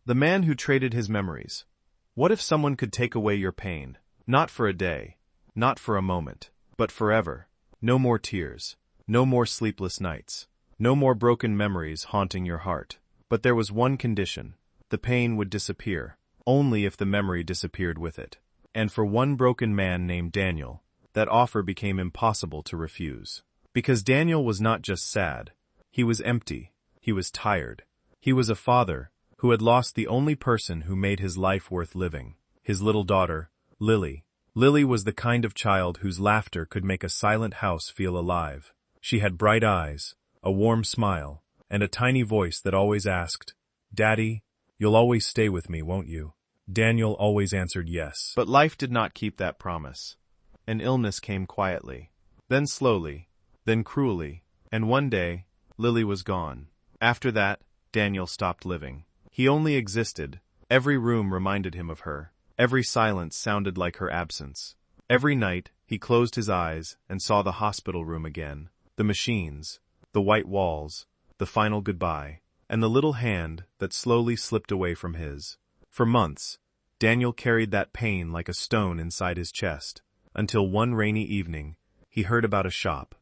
The man who traded his memories. What if someone could take away your pain? Not for a day, not for a moment, but forever. No more tears, no more sleepless nights, no more broken memories haunting your heart. But there was one condition. The pain would disappear, only if the memory disappeared with it. And for one broken man named Daniel, that offer became impossible to refuse. Because Daniel was not just sad, he was empty, he was tired. He was a father who had lost the only person who made his life worth living, his little daughter, Lily. Lily was the kind of child whose laughter could make a silent house feel alive. She had bright eyes, a warm smile, and a tiny voice that always asked, "Daddy, you'll always stay with me, won't you?" Daniel always answered yes. But life did not keep that promise. An illness came quietly, then slowly, then cruelly, and one day, Lily was gone. After that, Daniel stopped living. He only existed. Every room reminded him of her. Every silence sounded like her absence. Every night, he closed his eyes and saw the hospital room again, the machines, the white walls, the final goodbye, and the little hand that slowly slipped away from his. For months, Daniel carried that pain like a stone inside his chest, until one rainy evening, he heard about a shop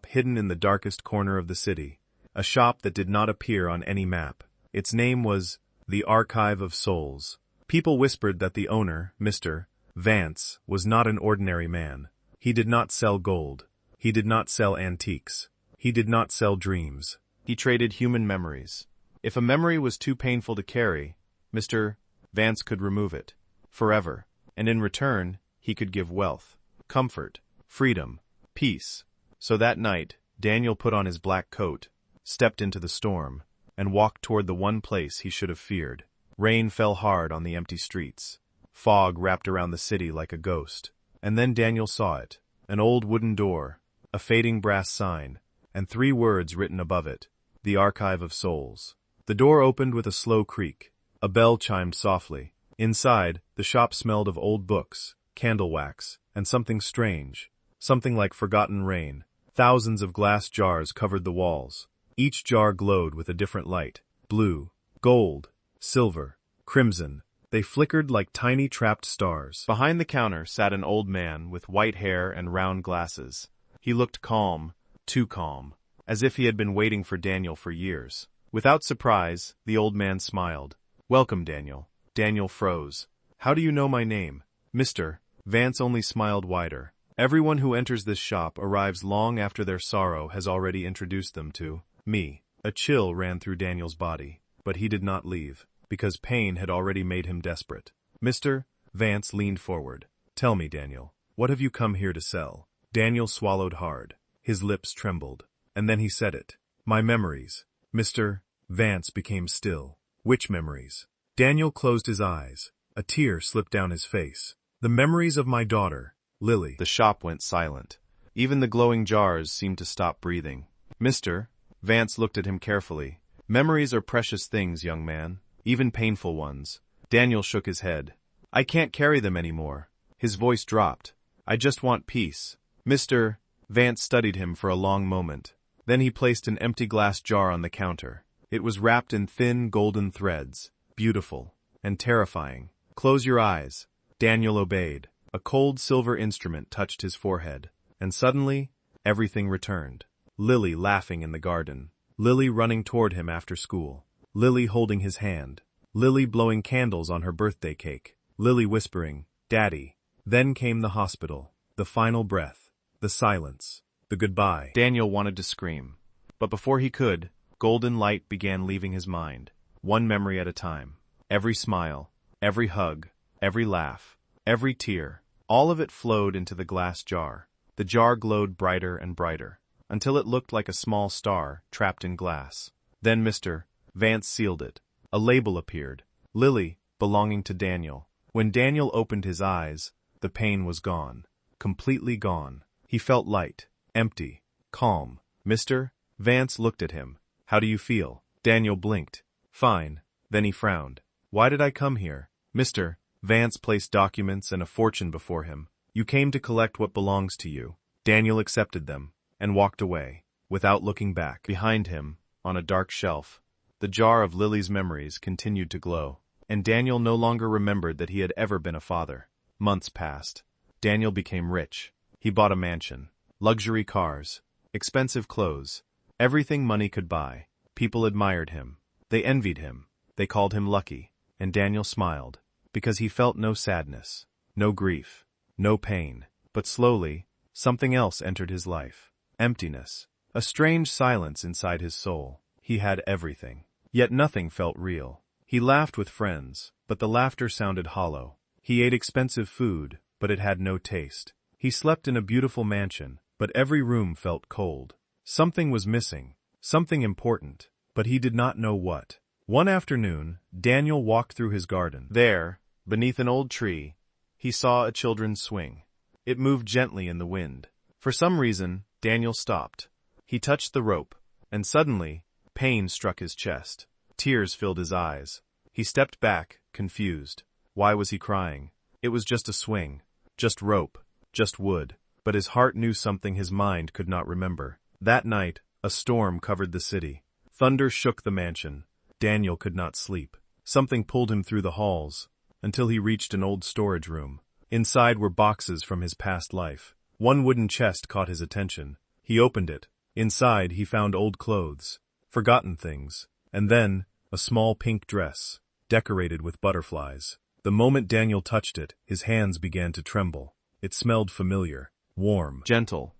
hidden in the darkest corner of the city, a shop that did not appear on any map. Its name was the Archive of Souls. People whispered that the owner, Mr. Vance, was not an ordinary man. He did not sell gold. He did not sell antiques. He did not sell dreams. He traded human memories. If a memory was too painful to carry, Mr. Vance could remove it, forever, and in return, he could give wealth, comfort, freedom, peace. So that night, Daniel put on his black coat, stepped into the storm, and walked toward the one place he should have feared. Rain fell hard on the empty streets. Fog wrapped around the city like a ghost. And then Daniel saw it, an old wooden door, a fading brass sign, and 3 words written above it, the Archive of Souls. The door opened with a slow creak. A bell chimed softly. Inside, the shop smelled of old books, candle wax, and something strange, something like forgotten rain. Thousands of glass jars covered the walls. Each jar glowed with a different light. Blue, gold, silver, crimson. They flickered like tiny trapped stars. Behind the counter sat an old man with white hair and round glasses. He looked calm, too calm, as if he had been waiting for Daniel for years. Without surprise, the old man smiled. "Welcome, Daniel." Daniel froze. "How do you know my name?" "Mr. Vance." Only smiled wider. "Everyone who enters this shop arrives long after their sorrow has already introduced them to me." A chill ran through Daniel's body, but he did not leave, because pain had already made him desperate. Mr. Vance leaned forward. "Tell me, Daniel, what have you come here to sell?" Daniel swallowed hard. His lips trembled. And then he said it. "My memories." Mr. Vance became still. "Which memories?" Daniel closed his eyes. A tear slipped down his face. "The memories of my daughter, Lily." The shop went silent. Even the glowing jars seemed to stop breathing. Mr. Vance looked at him carefully. "Memories are precious things, young man, even painful ones." Daniel shook his head. "I can't carry them anymore." His voice dropped. "I just want peace." Mr. Vance studied him for a long moment. Then he placed an empty glass jar on the counter. It was wrapped in thin golden threads, beautiful and terrifying. "Close your eyes." Daniel obeyed. A cold silver instrument touched his forehead, and suddenly, everything returned. Lily laughing in the garden. Lily running toward him after school. Lily holding his hand. Lily blowing candles on her birthday cake. Lily whispering, "Daddy." Then came the hospital, the final breath, the silence, the goodbye. Daniel wanted to scream, but before he could, golden light began leaving his mind, one memory at a time. Every smile, every hug, every laugh, every tear, all of it flowed into the glass jar. The jar glowed brighter and brighter, until it looked like a small star trapped in glass. Then Mr. Vance sealed it. A label appeared. Lily, belonging to Daniel. When Daniel opened his eyes, the pain was gone. Completely gone. He felt light, empty, calm. Mr. Vance looked at him. "How do you feel?" Daniel blinked. "Fine." Then he frowned. "Why did I come here?" Mr. Vance placed documents and a fortune before him. "You came to collect what belongs to you." Daniel accepted them and walked away, without looking back. Behind him, on a dark shelf, The jar of Lily's memories continued to glow, and Daniel no longer remembered that he had ever been a father. Months passed. Daniel became rich. He bought a mansion, luxury cars, expensive clothes, everything money could buy. People admired him. They envied him. They called him lucky. And Daniel smiled, because he felt no sadness, no grief, no pain. But slowly, something else entered his life. Emptiness. A strange silence inside his soul. He had everything. Yet nothing felt real. He laughed with friends, but the laughter sounded hollow. He ate expensive food, but it had no taste. He slept in a beautiful mansion, but every room felt cold. Something was missing, something important, but he did not know what. One afternoon, Daniel walked through his garden. There, beneath an old tree, he saw a children's swing. It moved gently in the wind. For some reason, Daniel stopped. He touched the rope, and suddenly, pain struck his chest. Tears filled his eyes. He stepped back, confused. Why was he crying? It was just a swing, just rope, just wood. But his heart knew something his mind could not remember. That night, a storm covered the city. Thunder shook the mansion. Daniel could not sleep. Something pulled him through the halls, until he reached an old storage room. Inside were boxes from his past life. One wooden chest caught his attention. He opened it. Inside he found old clothes, forgotten things, and then a small pink dress, decorated with butterflies. The moment Daniel touched it, his hands began to tremble. It smelled familiar, warm, gentle,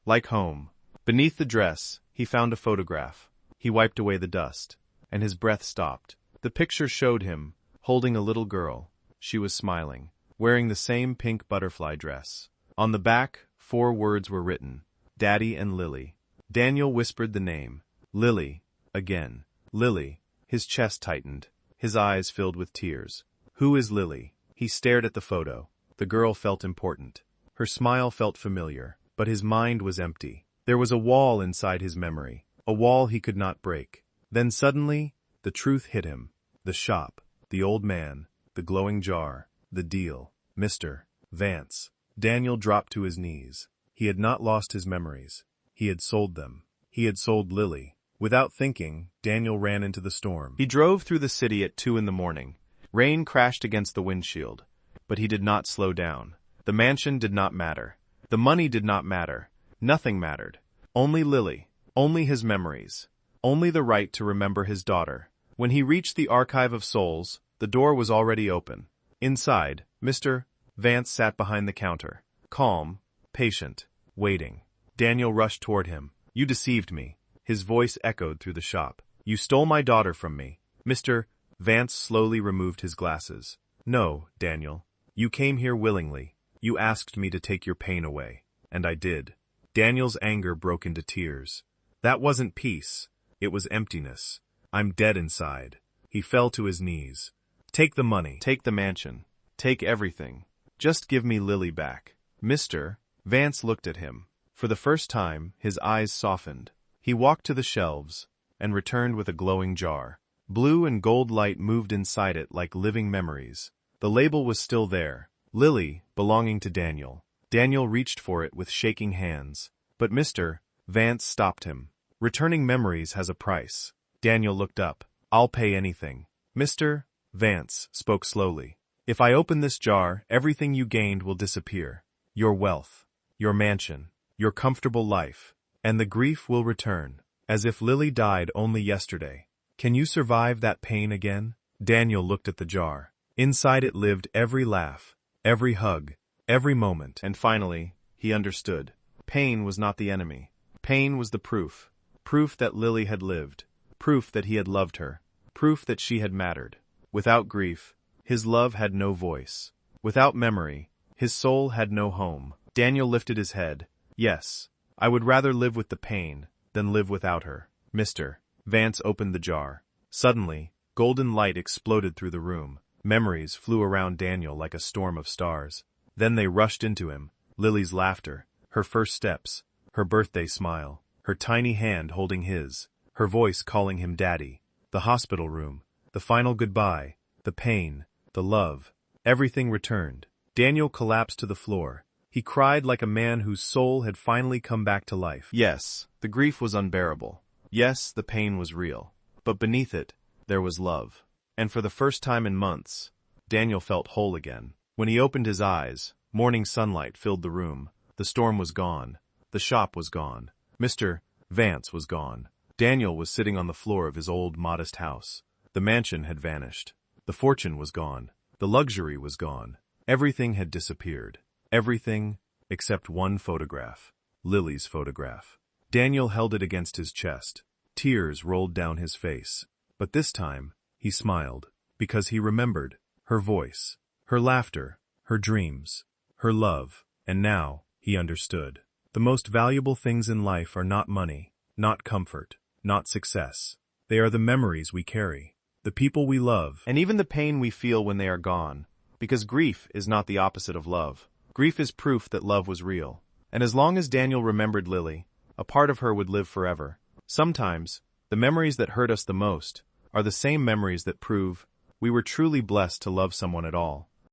like home. Beneath the dress, he found a photograph. He wiped away the dust, and his breath stopped. The picture showed him, holding a little girl. She was smiling, wearing the same pink butterfly dress. On the back, 4 words were written: Daddy and Lily. Daniel whispered the name. Lily. Again. Lily. His chest tightened. His eyes filled with tears. Who is Lily? He stared at the photo. The girl felt important. Her smile felt familiar, but his mind was empty. There was a wall inside his memory, a wall he could not break. Then suddenly, the truth hit him. The shop, the old man, the glowing jar, the deal. Mr. Vance. Daniel dropped to his knees. He had not lost his memories. He had sold them. He had sold Lily. Without thinking, Daniel ran into the storm. He drove through the city at 2 in the morning. Rain crashed against the windshield, but he did not slow down. The mansion did not matter. The money did not matter. Nothing mattered. Only Lily. Only his memories. Only the right to remember his daughter. When he reached the Archive of Souls, the door was already open. Inside, Mr. Vance sat behind the counter, calm, patient, waiting. Daniel rushed toward him. You deceived me. His voice echoed through the shop. You stole my daughter from me. Mr. Vance slowly removed his glasses. No, Daniel. You came here willingly. You asked me to take your pain away. And I did. Daniel's anger broke into tears. That wasn't peace. It was emptiness. I'm dead inside. He fell to his knees. Take the money. Take the mansion. Take everything. Just give me Lily back. Mr. Vance looked at him. For the first time, his eyes softened. He walked to the shelves and returned with a glowing jar. Blue and gold light moved inside it like living memories. The label was still there. Lily, belonging to Daniel. Daniel reached for it with shaking hands. But Mr. Vance stopped him. Returning memories has a price. Daniel looked up. I'll pay anything. Mr. Vance spoke slowly. If I open this jar, everything you gained will disappear. Your wealth, your mansion, your comfortable life, and the grief will return, as if Lily died only yesterday. Can you survive that pain again? Daniel looked at the jar. Inside it lived every laugh, every hug, every moment. And finally, he understood. Pain was not the enemy. Pain was the proof. Proof that Lily had lived. Proof that he had loved her. Proof that she had mattered. Without grief, his love had no voice. Without memory, his soul had no home. Daniel lifted his head. Yes, I would rather live with the pain than live without her. Mr. Vance opened the jar. Suddenly, golden light exploded through the room. Memories flew around Daniel like a storm of stars. Then they rushed into him. Lily's laughter, her first steps, her birthday smile, her tiny hand holding his, her voice calling him daddy, the hospital room, the final goodbye, the pain, the love. Everything returned. Daniel collapsed to the floor. He cried like a man whose soul had finally come back to life. Yes, the grief was unbearable. Yes, the pain was real. But beneath it, there was love. And for the first time in months, Daniel felt whole again. When he opened his eyes, morning sunlight filled the room. The storm was gone. The shop was gone. Mr. Vance was gone. Daniel was sitting on the floor of his old, modest house. The mansion had vanished. The fortune was gone. The luxury was gone. Everything had disappeared. Everything except one photograph. Lily's photograph. Daniel held it against his chest. Tears rolled down his face. But this time, he smiled, because he remembered her voice, her laughter, her dreams, her love, and now he understood. The most valuable things in life are not money, not comfort, not success. They are the memories we carry, the people we love, and even the pain we feel when they are gone, because grief is not the opposite of love. Grief is proof that love was real. And as long as Daniel remembered Lily, a part of her would live forever. Sometimes, the memories that hurt us the most are the same memories that prove we were truly blessed to love someone at all.